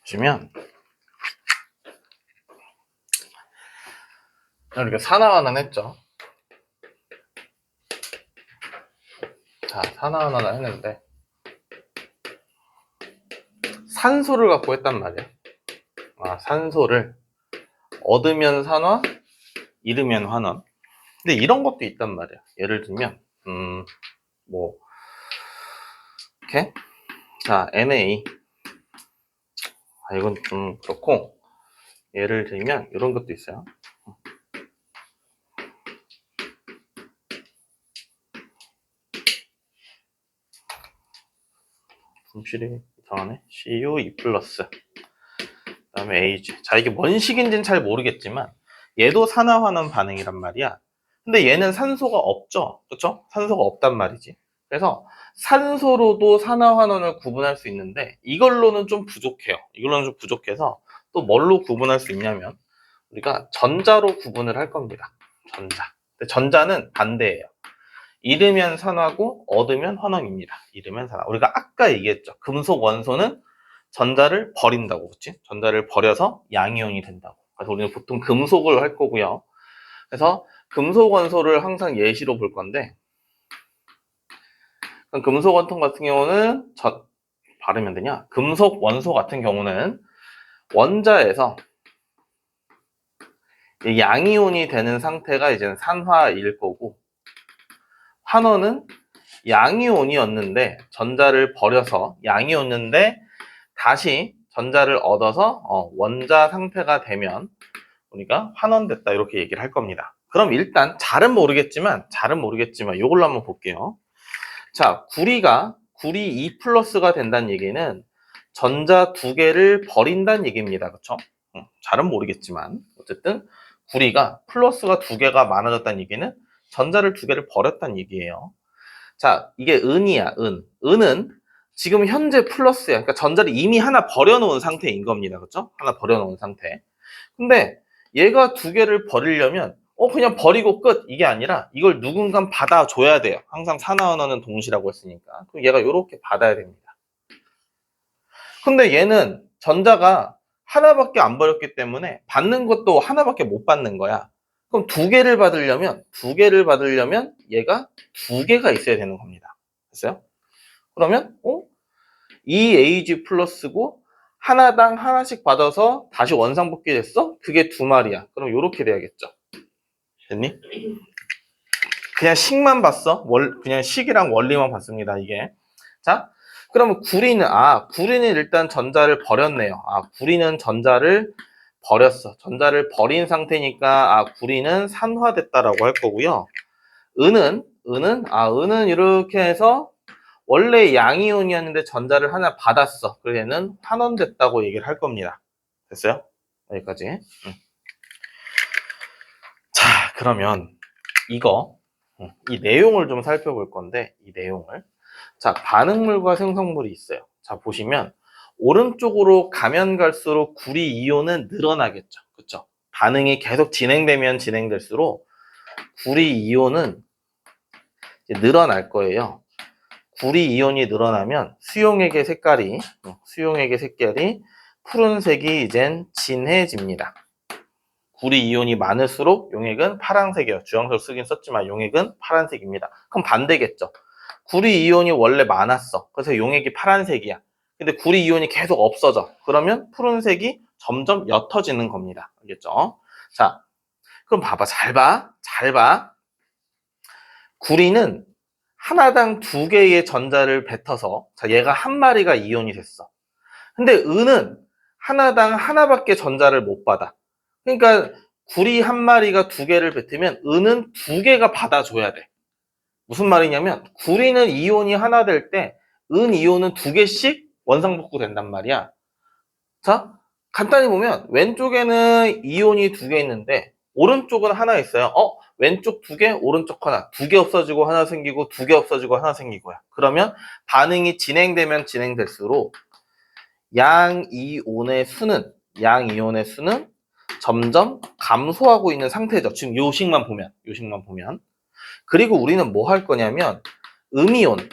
보시면 이렇게 산화환원 했죠. 자, 산화환원을 했는데 산소를 갖고 했단 말이야. 산소를 얻으면 산화, 잃으면 환원. 근데 이런 것도 있단 말이야. 예를 들면 뭐 이렇게 자 Na 이건 좀 그렇고, 예를 들면 이런 것도 있어요. 분실이 이상하네. CU2 플러스 그 다음에 AG. 자, 이게 뭔 식인지는 잘 모르겠지만 얘도 산화환원 반응이란 말이야. 근데 얘는 산소가 없죠, 그렇죠? 산소가 없단 말이지. 그래서 산소로도 산화환원을 구분할 수 있는데 이걸로는 좀 부족해요. 이걸로는 좀 부족해서 또 뭘로 구분할 수 있냐면 우리가 전자로 구분을 할 겁니다. 전자. 근데 전자는 반대예요. 잃으면 산화고 얻으면 환원입니다. 잃으면 산화. 우리가 아까 얘기했죠. 금속 원소는 전자를 버린다고, 그치? 전자를 버려서 양이온이 된다고. 그래서 우리는 보통 금속을 할 거고요. 그래서 금속 원소를 항상 예시로 볼 건데, 금속 원통 같은 경우는 바르면 되냐? 금속 원소 같은 경우는 원자에서 양이온이 되는 상태가 이제 산화일 거고, 환원은 양이온이었는데 전자를 버려서 양이었는데 다시 전자를 얻어서 원자 상태가 되면 우리가 환원됐다, 이렇게 얘기를 할 겁니다. 그럼 일단 잘은 모르겠지만 이걸로 한번 볼게요. 자, 구리 2 플러스가 된다는 얘기는 전자 2개를 버린다는 얘기입니다. 그렇죠? 잘은 모르겠지만 어쨌든 구리가 플러스가 2개가 많아졌다는 얘기는 전자를 2개를 버렸다는 얘기예요. 자, 이게 은이야, 은. 은은 지금 현재 플러스야. 그러니까 전자를 이미 하나 버려놓은 상태인 겁니다. 그렇죠? 하나 버려놓은 상태. 근데 얘가 2개를 버리려면 그냥 버리고 끝, 이게 아니라 이걸 누군가 받아줘야 돼요. 항상 산화원어는 동시라고 했으니까. 그럼 얘가 이렇게 받아야 됩니다. 근데 얘는 전자가 하나밖에 안 버렸기 때문에 받는 것도 하나밖에 못 받는 거야. 그럼 2개를 받으려면 얘가 2개가 있어야 되는 겁니다. 됐어요? 그러면 이 AG 플러스고 하나당 하나씩 받아서 다시 원상복귀 됐어? 그게 2마리야. 그럼 이렇게 돼야겠죠. 됐니? 그냥 식만 봤어. 그냥 식이랑 원리만 봤습니다, 이게. 자, 그러면 구리는 일단 전자를 버렸네요. 구리는 전자를 버렸어. 전자를 버린 상태니까 구리는 산화됐다라고 할 거고요. 은은 이렇게 해서 원래 양이온이었는데 전자를 하나 받았어. 그래서 얘는 환원됐다고 얘기를 할 겁니다. 됐어요? 여기까지. 자, 그러면 이 내용을 좀 살펴볼 건데, 이 내용을. 자, 반응물과 생성물이 있어요. 자, 보시면 오른쪽으로 가면 갈수록 구리 이온은 늘어나겠죠. 그렇죠? 반응이 계속 진행되면 진행될수록 구리 이온은 늘어날 거예요. 구리 이온이 늘어나면 수용액의 색깔이 푸른색이 이젠 진해집니다. 구리 이온이 많을수록 용액은 파란색이에요. 주황색 쓰긴 썼지만 용액은 파란색입니다. 그럼 반대겠죠. 구리 이온이 원래 많았어. 그래서 용액이 파란색이야. 근데 구리 이온이 계속 없어져. 그러면 푸른색이 점점 옅어지는 겁니다. 알겠죠? 자, 그럼 봐봐. 잘 봐. 구리는 하나당 2개의 전자를 뱉어서, 자, 얘가 한 마리가 이온이 됐어. 근데 은은 하나당 하나밖에 전자를 못 받아. 그러니까 구리 한 마리가 2개를 뱉으면 은은 2개가 받아줘야 돼. 무슨 말이냐면 구리는 이온이 하나 될 때 은 이온은 2개씩 원상복구 된단 말이야. 자, 간단히 보면 왼쪽에는 이온이 2개 있는데 오른쪽은 하나 있어요. 왼쪽 2개, 오른쪽 하나. 2개 없어지고 하나 생기고 2개 없어지고 하나 생기고요. 그러면 반응이 진행되면 진행될수록 양이온의 수는 점점 감소하고 있는 상태죠. 지금 요식만 보면. 그리고 우리는 뭐 할 거냐면 음이온은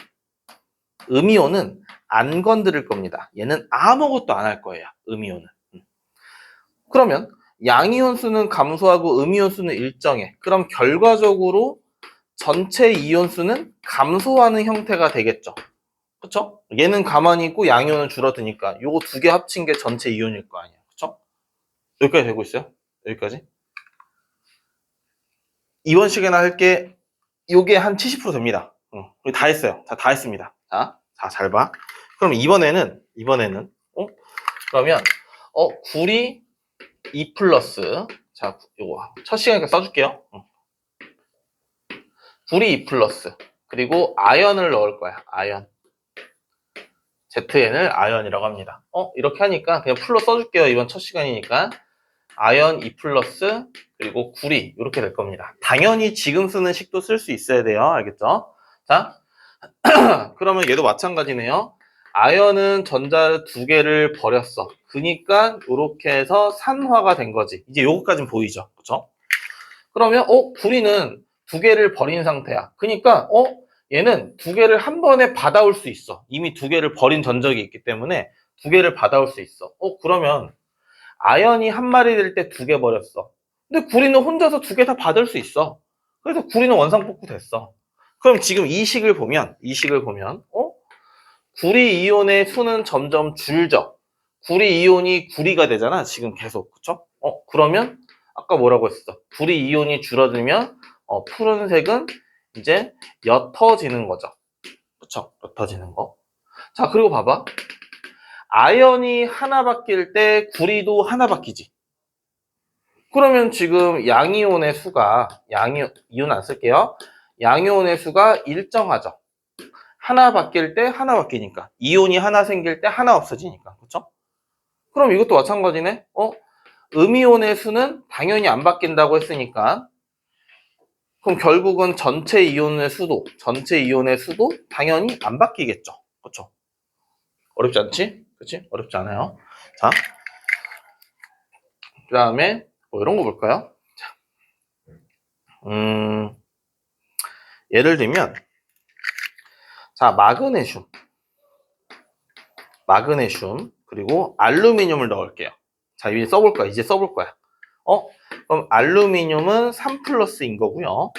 안 건드릴 겁니다. 얘는 아무것도 안 할 거예요. 음이온은. 그러면 양이온 수는 감소하고 음이온 수는 일정해. 그럼 결과적으로 전체 이온 수는 감소하는 형태가 되겠죠. 그쵸? 얘는 가만히 있고 양이온은 줄어드니까 요거 두 개 합친 게 전체 이온일 거 아니야. 그쵸? 여기까지 되고 있어요? 여기까지? 이번 시간에 할게 요게 한 70% 됩니다. 우리 다 했어요. 다 했습니다. 자, 잘 봐. 그럼 이번에는, 그러면, 구리 2 플러스, 자, 요거, 첫 시간이니까 써줄게요. 구리 2 플러스, 그리고 아연을 넣을 거야, 아연. ZN을 아연이라고 합니다. 이렇게 하니까 그냥 풀로 써줄게요. 이번 첫 시간이니까. 아연 2 플러스, 그리고 구리, 이렇게 될 겁니다. 당연히 지금 쓰는 식도 쓸 수 있어야 돼요. 알겠죠? 자, 그러면 얘도 마찬가지네요. 아연은 전자 두 개를 버렸어. 그니까 이렇게 해서 산화가 된 거지. 이제 요거까지는 보이죠? 그쵸? 그러면 구리는 두 개를 버린 상태야. 그니까 얘는 두 개를 한 번에 받아올 수 있어. 이미 두 개를 버린 전적이 있기 때문에 두 개를 받아올 수 있어. 그러면 아연이 한 마리 될 때 두 개 버렸어. 근데 구리는 혼자서 두 개 다 받을 수 있어. 그래서 구리는 원상복구 됐어. 그럼 지금 이 식을 보면 구리 이온의 수는 점점 줄죠. 구리 이온이 구리가 되잖아. 지금 계속. 그쵸? 그러면 아까 뭐라고 했어? 구리 이온이 줄어들면 푸른색은 이제 옅어지는 거죠. 그쵸? 옅어지는 거. 자, 그리고 봐봐. 아연이 하나 바뀔 때 구리도 하나 바뀌지. 그러면 지금 양이온의 수가 이온 안 쓸게요. 양이온의 수가 일정하죠. 하나 바뀔 때 하나 바뀌니까. 이온이 하나 생길 때 하나 없어지니까. 그렇죠? 그럼 이것도 마찬가지네. 음이온의 수는 당연히 안 바뀐다고 했으니까 그럼 결국은 전체 이온의 수도 당연히 안 바뀌겠죠. 그렇죠? 어렵지 않지? 그렇지? 어렵지 않아요. 자, 그 다음에 뭐 이런 거 볼까요? 예를 들면 자, 마그네슘 그리고 알루미늄을 넣을게요. 자, 이제 써볼 거야. 그럼 알루미늄은 3 플러스인 거고요.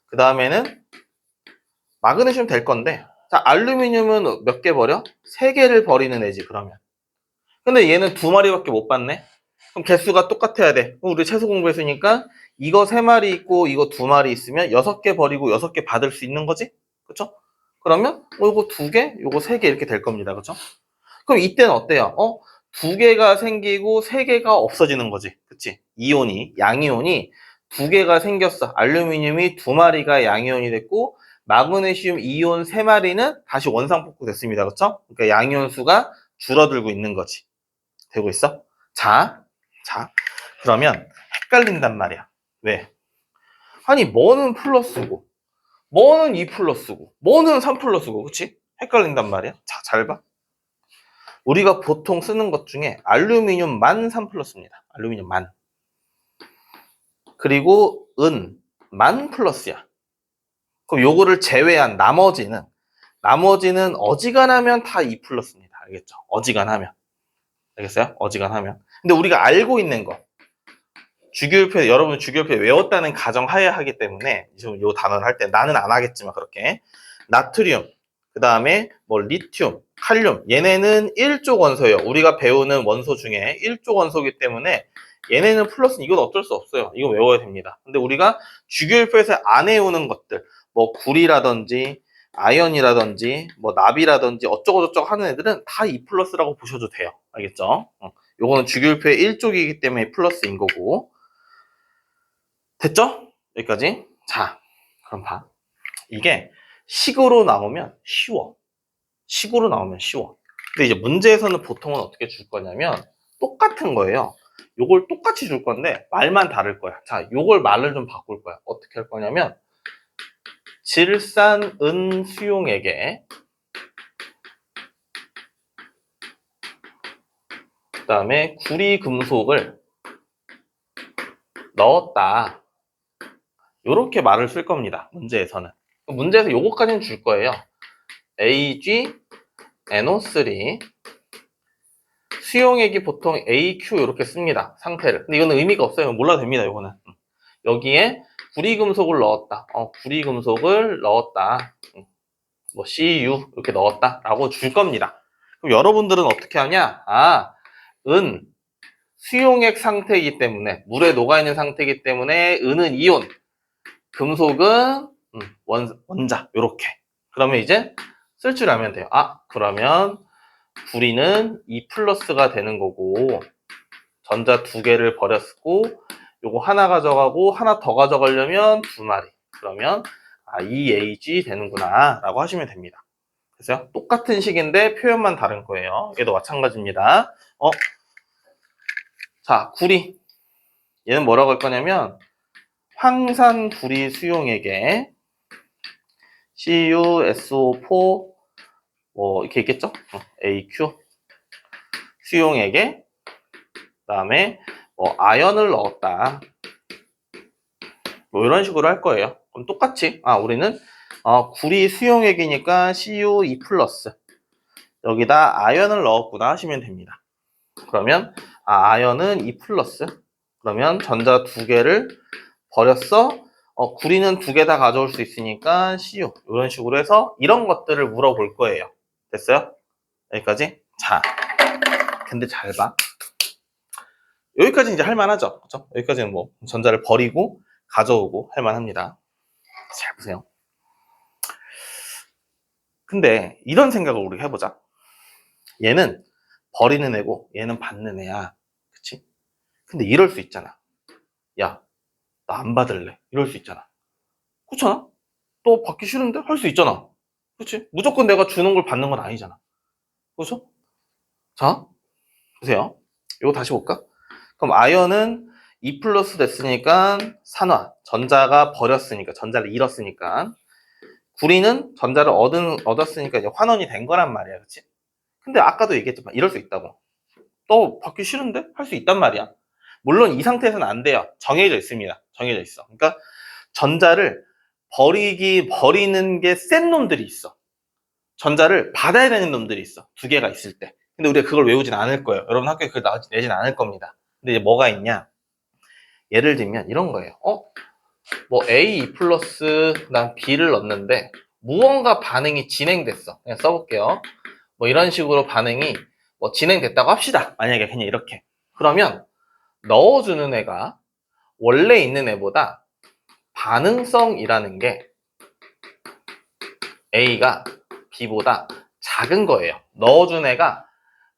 그 다음에는 마그네슘 될 건데, 자, 알루미늄은 몇 개 버려? 3개를 버리는 애지, 그러면. 근데 얘는 2마리밖에 못 받네? 그럼 개수가 똑같아야 돼. 그럼 우리 채소 공부했으니까 이거 3마리 있고 이거 2마리 있으면 6개 버리고 6개 받을 수 있는 거지? 그쵸? 그러면 이거 2개, 이거 3개 이렇게 될 겁니다. 그쵸? 그럼 이때는 어때요? 2개가 생기고 3개가 없어지는 거지. 그치? 양이온이 2개가 생겼어. 알루미늄이 2마리가 양이온이 됐고, 마그네슘 이온 3마리는 다시 원상복구 됐습니다. 그쵸? 그러니까 양이온 수가 줄어들고 있는 거지. 되고 있어? 자, 그러면 헷갈린단 말이야. 왜? 아니, 뭐는 플러스고, 뭐는 2 플러스고, 뭐는 3 플러스고, 그치? 헷갈린단 말이야. 자, 잘 봐. 우리가 보통 쓰는 것 중에 알루미늄만 3 플러스입니다. 알루미늄만. 그리고 은만 플러스야. 그럼 요거를 제외한 나머지는 어지간하면 다 2 플러스입니다. 알겠죠? 어지간하면. 알겠어요? 어지간하면. 근데 우리가 알고 있는 거. 여러분 주기율표 외웠다는 가정하에 하기 때문에 지금 요 단어를 할 때 나는 안 하겠지만 그렇게 나트륨, 그 다음에 뭐 리튬, 칼륨 얘네는 1족 원소예요. 우리가 배우는 원소 중에 1족 원소이기 때문에 얘네는 플러스 이건 어쩔 수 없어요. 이거 외워야 됩니다. 근데 우리가 주기율표에서 안 외우는 것들 뭐 구리라든지 아연이라든지 뭐 납이라든지 어쩌고저쩌고 하는 애들은 다 2 플러스라고 보셔도 돼요. 알겠죠? 요거는 주기율표의 1족이기 때문에 플러스인 거고 됐죠? 여기까지. 자, 그럼 봐. 이게 식으로 나오면 쉬워. 근데 이제 문제에서는 보통은 어떻게 줄 거냐면 똑같은 거예요. 요걸 똑같이 줄 건데 말만 다를 거야. 자, 요걸 말을 좀 바꿀 거야. 어떻게 할 거냐면 질산 은 수용액에 그 다음에 구리 금속을 넣었다. 요렇게 말을 쓸 겁니다. 문제에서는. 문제에서 요거까지는 줄 거예요. AG NO3 수용액이 보통 AQ 이렇게 씁니다. 상태를. 근데 이거는 의미가 없어요. 몰라도 됩니다. 이거는. 여기에 구리금속을 넣었다. 구리금속을 넣었다. 뭐 CU 이렇게 넣었다 라고 줄 겁니다. 그럼 여러분들은 어떻게 하냐? 수용액 상태이기 때문에 물에 녹아있는 상태이기 때문에 은은 이온, 금속은 원자 이렇게. 그러면 이제 쓸 줄 알면 돼요. 그러면 구리는 2 플러스가 되는 거고 전자 두 개를 버렸고 요거 하나 가져가고 하나 더 가져가려면 두 마리. 그러면 EAG 되는구나 라고 하시면 됩니다. 그래서 똑같은 식인데 표현만 다른 거예요. 얘도 마찬가지입니다. 자, 구리. 얘는 뭐라고 할 거냐면 황산 구리 수용액에 CuSO4 뭐 이렇게 있겠죠? AQ 수용액에 그다음에 뭐 아연을 넣었다. 뭐 이런 식으로 할 거예요. 그럼 똑같이 우리는 구리 수용액이니까 CU2 플러스 여기다 아연을 넣었구나 하시면 됩니다. 그러면 아연은 2 플러스 그러면 전자 두 개를 버렸어. 구리는 두 개 다 가져올 수 있으니까 CU 이런 식으로 해서 이런 것들을 물어볼 거예요. 됐어요? 여기까지? 자, 근데 잘 봐. 여기까지 이제 할만하죠. 그렇죠? 여기까지는 뭐 전자를 버리고 가져오고 할만합니다. 잘 보세요. 근데 이런 생각을 우리 해보자. 얘는 버리는 애고 얘는 받는 애야. 그치? 근데 이럴 수 있잖아. 야, 나 안 받을래. 이럴 수 있잖아. 그렇잖아? 또 받기 싫은데? 할 수 있잖아. 그치? 무조건 내가 주는 걸 받는 건 아니잖아. 그렇죠? 자, 보세요. 이거 다시 볼까? 그럼 아연은 2 플러스 됐으니까 산화. 전자가 버렸으니까, 전자를 잃었으니까. 구리는 전자를 얻었으니까 이제 환원이 된 거란 말이야. 그치? 근데 아까도 얘기했지만 이럴 수 있다고. 또 받기 싫은데? 할 수 있단 말이야. 물론 이 상태에서는 안 돼요. 정해져 있습니다. 정해져 있어. 그러니까 전자를 버리는 게 센 놈들이 있어. 전자를 받아야 되는 놈들이 있어. 두 개가 있을 때. 근데 우리가 그걸 외우진 않을 거예요. 여러분 학교에 그걸 내진 않을 겁니다. 근데 이제 뭐가 있냐? 예를 들면 이런 거예요. 뭐 A 플러스 난 B를 넣었는데 무언가 반응이 진행됐어. 그냥 써볼게요. 뭐 이런 식으로 반응이 뭐 진행됐다고 합시다. 만약에 그냥 이렇게. 그러면 넣어주는 애가 원래 있는 애보다 반응성이라는 게 A가 B보다 작은 거예요. 넣어준 애가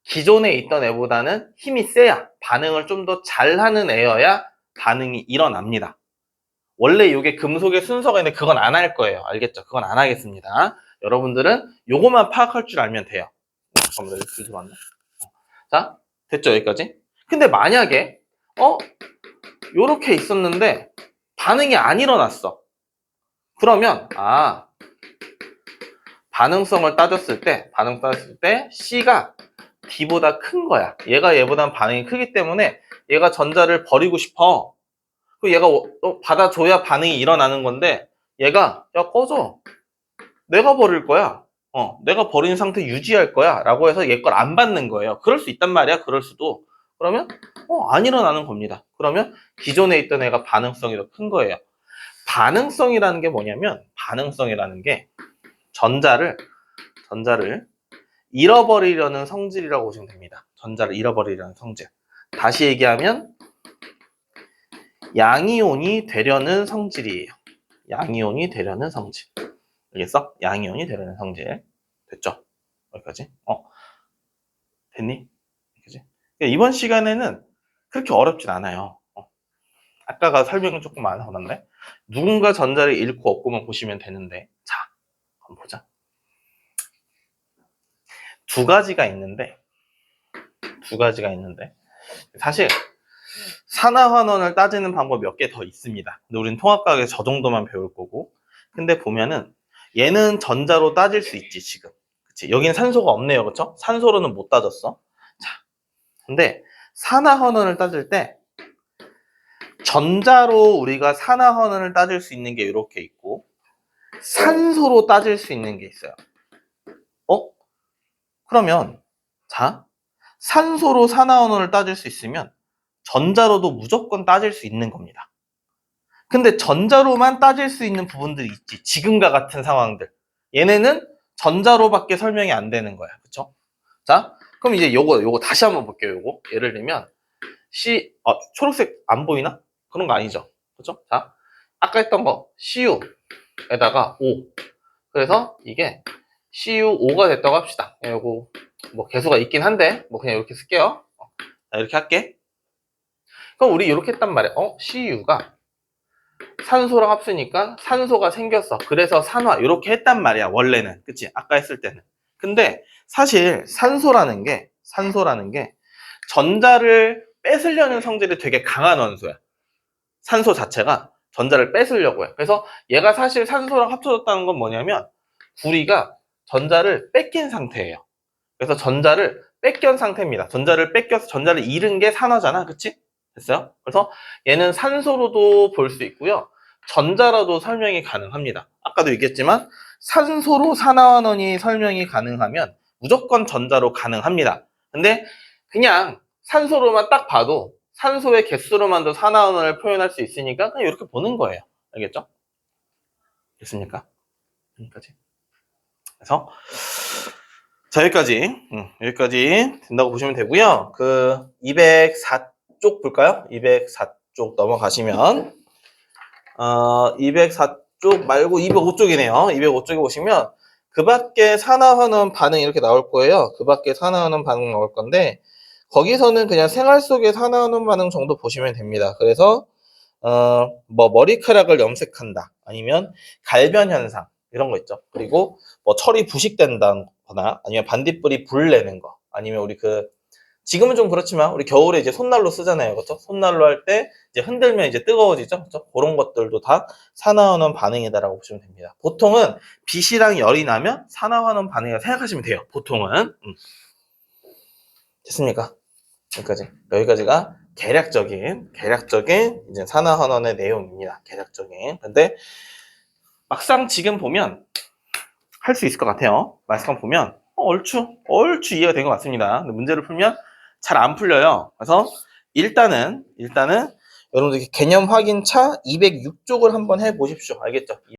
기존에 있던 애보다는 힘이 세야 반응을 좀 더 잘하는 애여야 반응이 일어납니다. 원래 이게 금속의 순서가 있는데 그건 안 할 거예요. 알겠죠? 그건 안 하겠습니다. 여러분들은 요것만 파악할 줄 알면 돼요. 잠깐만, 여기 줄지 맞나? 자, 됐죠? 여기까지? 근데 만약에 요렇게 있었는데 반응이 안 일어났어. 그러면 반응성을 따졌을 때 C가 D보다 큰 거야. 얘가 얘보단 반응이 크기 때문에 얘가 전자를 버리고 싶어. 그 얘가 받아줘야 반응이 일어나는 건데 얘가 야 꺼져. 내가 버릴 거야. 내가 버린 상태 유지할 거야. 라고 해서 얘 걸 안 받는 거예요. 그럴 수 있단 말이야. 그럴 수도. 그러면 안 일어나는 겁니다. 그러면 기존에 있던 애가 반응성이 더 큰 거예요. 반응성이라는 게 뭐냐면 반응성이라는 게 전자를 잃어버리려는 성질이라고 보시면 됩니다. 전자를 잃어버리려는 성질. 다시 얘기하면 양이온이 되려는 성질이에요. 양이온이 되려는 성질. 알겠어? 양이온이 되려는 성질. 됐죠? 여기까지. 됐니? 그지? 이번 시간에는 그렇게 어렵진 않아요. 아까가 설명을 조금 안 하는데 누군가 전자를 잃고 없고만 보시면 되는데 자, 한번 보자. 두 가지가 있는데 사실 산화환원을 따지는 방법 몇 개 더 있습니다. 근데 우리는 통합과학에서 저 정도만 배울 거고 근데 보면은 얘는 전자로 따질 수 있지 지금. 그치? 여기는 산소가 없네요. 그렇죠? 산소로는 못 따졌어. 자, 근데 산화환원을 따질 때 전자로 우리가 산화환원을 따질 수 있는 게 이렇게 있고 산소로 따질 수 있는 게 있어요. 그러면 자, 산소로 산화원을 따질 수 있으면 전자로도 무조건 따질 수 있는 겁니다. 근데 전자로만 따질 수 있는 부분들이 있지. 지금과 같은 상황들. 얘네는 전자로밖에 설명이 안 되는 거야. 그쵸? 자, 그럼 이제 요거 다시 한번 볼게요. 요거. 예를 들면 초록색 안 보이나? 그런 거 아니죠. 그쵸? 자, 아까 했던 거 CU에다가 O. 그래서 이게 CU5가 됐다고 합시다. 요거 뭐 개수가 있긴 한데 뭐 그냥 이렇게 쓸게요. 자, 이렇게 할게. 그럼 우리 이렇게 했단 말이야. CU가 산소랑 합수니까 산소가 생겼어. 그래서 산화 이렇게 했단 말이야. 원래는. 그치? 아까 했을 때는. 근데 사실 산소라는 게 전자를 뺏으려는 성질이 되게 강한 원소야. 산소 자체가 전자를 뺏으려고 해. 그래서 얘가 사실 산소랑 합쳐졌다는 건 뭐냐면 구리가 전자를 뺏긴 상태예요. 그래서 전자를 뺏긴 상태입니다. 전자를 뺏겨서 전자를 잃은 게 산화잖아. 그치? 됐어요? 그래서 얘는 산소로도 볼 수 있고요. 전자로도 설명이 가능합니다. 아까도 얘기했지만 산소로 산화원이 설명이 가능하면 무조건 전자로 가능합니다. 근데 그냥 산소로만 딱 봐도 산소의 개수로만도 산화원을 표현할 수 있으니까 그냥 이렇게 보는 거예요. 알겠죠? 됐습니까? 여기까지. 그래서 자, 여기까지 된다고 보시면 되고요. 그 204쪽 볼까요? 204쪽 넘어가시면 204쪽 말고 205쪽이네요. 205쪽에 보시면 그 밖에 산화하는 반응 이렇게 나올 거예요. 그 밖에 산화하는 반응 나올 건데 거기서는 그냥 생활 속의 산화하는 반응 정도 보시면 됩니다. 그래서 뭐 머리카락을 염색한다. 아니면 갈변 현상 이런 거 있죠. 그리고 뭐 철이 부식된다거나 아니면 반딧불이 불 내는 거. 아니면 우리 지금은 좀 그렇지만 우리 겨울에 이제 손난로 쓰잖아요. 그렇죠? 손난로 할 때 이제 흔들면 이제 뜨거워지죠. 그렇죠? 그런 것들도 다 산화환원 반응이다라고 보시면 됩니다. 보통은 빛이랑 열이 나면 산화환원 반응이라고 생각하시면 돼요. 보통은. 됐습니까? 여기까지가 계략적인 이제 산화환원의 내용입니다. 계략적인. 근데 막상 지금 보면 할 수 있을 것 같아요. 막상 보면 얼추 이해가 된 것 같습니다. 근데 문제를 풀면 잘 안 풀려요. 그래서 일단은 여러분들 개념 확인 차 206쪽을 한번 해보십시오. 알겠죠?